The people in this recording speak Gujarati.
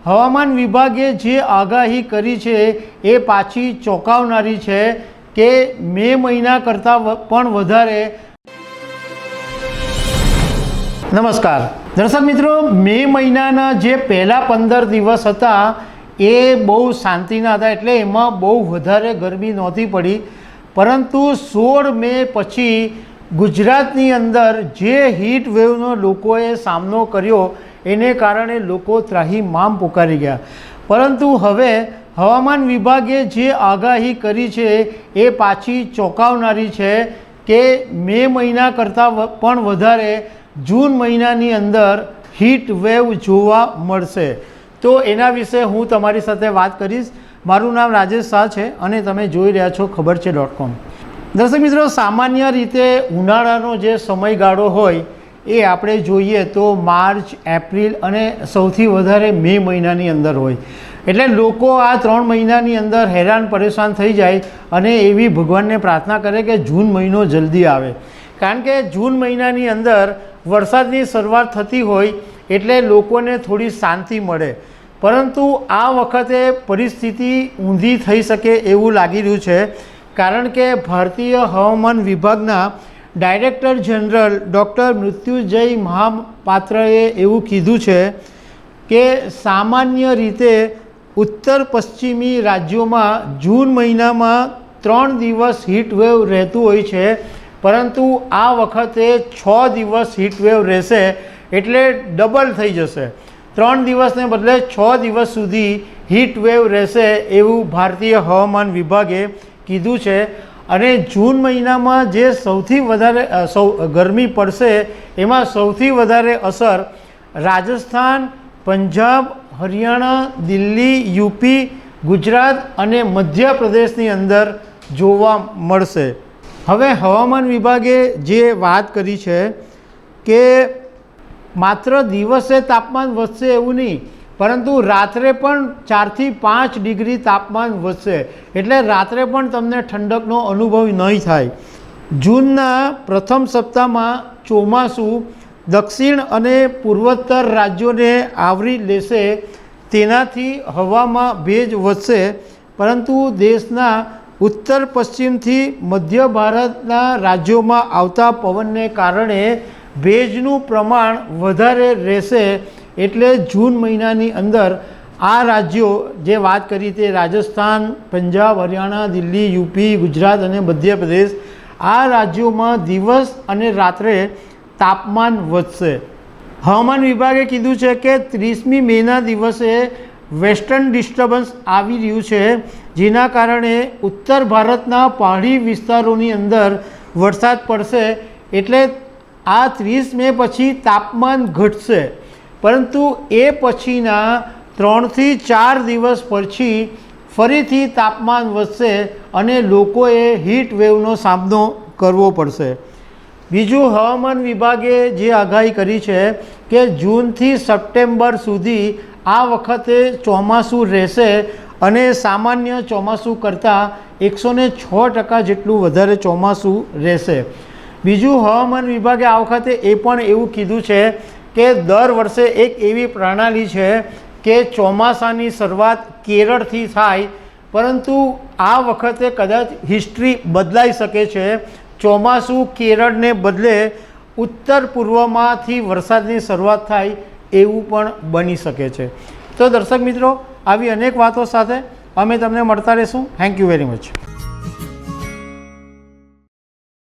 હવામાન વિભાગે જે આગાહી કરી છે એ પાછી ચોંકાવનારી છે કે મે મહિના કરતાં પણ વધારે. નમસ્કાર દર્શક મિત્રો, મે મહિનાના જે પહેલા 15 દિવસ હતા એ બહુ શાંતિના હતા, એટલે એમાં બહુ વધારે ગરમી નહોતી પડી. પરંતુ 16 મે પછી ગુજરાતની અંદર જે હીટ વેવનો લોકોએ સામનો કર્યો એને કારણે લોકો ત્રાહિમામ પુકારી ગયા. પરંતુ હવે હવામાન વિભાગે જે આગાહી કરી છે એ પાછી ચોંકાવનારી છે કે મે મહિના કરતાં પણ વધારે જૂન મહિનાની અંદર હીટ વેવ જોવા મળશે. તો એના વિશે હું તમારી સાથે વાત કરીશ. મારું નામ રાજેશ શાહ છે અને તમે જોઈ રહ્યા છો ખબર છે .com. દર્શક મિત્રો, સામાન્ય રીતે ઉનાળાનો જે સમયગાળો હોય એ આપણે જોઈએ તો માર્ચ, એપ્રિલ અને સૌથી વધારે મે મહિનાની અંદર હોય. એટલે લોકો આ 3 મહિનાની અંદર હેરાન પરેશાન થઈ જાય અને એવી ભગવાનને પ્રાર્થના કરે કે જૂન મહિનો જલ્દી આવે. કારણ કે જૂન મહિનાની અંદર વરસાદની શરૂઆત થતી હોય એટલે લોકોને થોડી શાંતિ મળે. પરંતુ આ વખતે પરિસ્થિતિ ઊંધી થઈ શકે એવું લાગી રહ્યું છે. કારણ કે ભારતીય હવામાન વિભાગના ડાયરેક્ટર જનરલ ડૉક્ટર મૃત્યુંજય મહાપાત્રએ એવું કીધું છે કે સામાન્ય રીતે ઉત્તર પશ્ચિમી રાજ્યોમાં જૂન મહિનામાં 3 દિવસ હીટવેવ રહેતું હોય છે, પરંતુ આ વખતે 6 દિવસ હીટવેવ રહેશે. એટલે ડબલ થઈ જશે. 3 દિવસને બદલે 6 દિવસ સુધી હીટવેવ રહેશે એવું ભારતીય હવામાન વિભાગે કીધું છે. અને જૂન મહિનામાં જે સૌથી વધારે ગરમી પડશે એમાં સૌથી વધારે અસર રાજસ્થાન, પંજાબ, હરિયાણા, દિલ્હી, યુપી, ગુજરાત અને મધ્યપ્રદેશની અંદર જોવા મળશે. હવે હવામાન વિભાગે જે વાત કરી છે કે માત્ર દિવસે તાપમાન વધશે એવું નહીં, પરંતુ રાત્રે પણ 4 થી 5 ડિગ્રી તાપમાન વધશે. એટલે રાત્રે પણ તમને ઠંડકનો અનુભવ નહીં થાય. જૂનના પ્રથમ સપ્તાહમાં ચોમાસું દક્ષિણ અને પૂર્વોત્તર રાજ્યોને આવરી લેશે. તેનાથી હવામાં ભેજ વધશે. પરંતુ દેશના ઉત્તર પશ્ચિમથી મધ્ય ભારતના રાજ્યોમાં આવતા પવનને કારણે ભેજનું પ્રમાણ વધારે રહેશે. એટલે જૂન મહિનાની અંદર આ રાજ્યો જે વાત કરી તે રાજસ્થાન, પંજાબ, હરિયાણા, દિલ્હી, યુપી, ગુજરાત અને મધ્યપ્રદેશ, આ રાજ્યોમાં દિવસ અને રાત્રે તાપમાન વધશે. હવામાન વિભાગે કીધું છે કે 30મી મેના દિવસે વેસ્ટર્ન ડિસ્ટર્બન્સ આવી રહ્યું છે, જેના કારણે ઉત્તર ભારતના પહાડી વિસ્તારોની અંદર વરસાદ પડશે. એટલે આ 30 મે પછી તાપમાન ઘટશે. પરંતુ એ પછીના 3 થી 4 દિવસ પછી ફરીથી તાપમાન વધશે અને લોકોએ હીટ વેવનો સામનો કરવો પડશે. બીજું, હવામાન વિભાગે જે આગાહી કરી છે કે જૂનથી સપ્ટેમ્બર સુધી આ વખતે ચોમાસું રહેશે અને સામાન્ય ચોમાસું કરતાં 106% જેટલું વધારે ચોમાસું રહેશે. બીજું, હવામાન વિભાગે આ વખતે એ પણ એવું કીધું છે કે દર વર્ષે એક એવી પ્રણાલી છે કે ચોમાસાની શરૂઆત કેરળથી થાય, પરંતુ આ વખતે કદાચ હિસ્ટ્રી બદલાઈ શકે છે. ચોમાસું કેરળને બદલે ઉત્તર પૂર્વમાંથી વરસાદની શરૂઆત થાય એવું પણ બની શકે છે. તો દર્શક મિત્રો, આવી અનેક વાતો સાથે અમે તમને મળતા રહીશું. Thank you very much.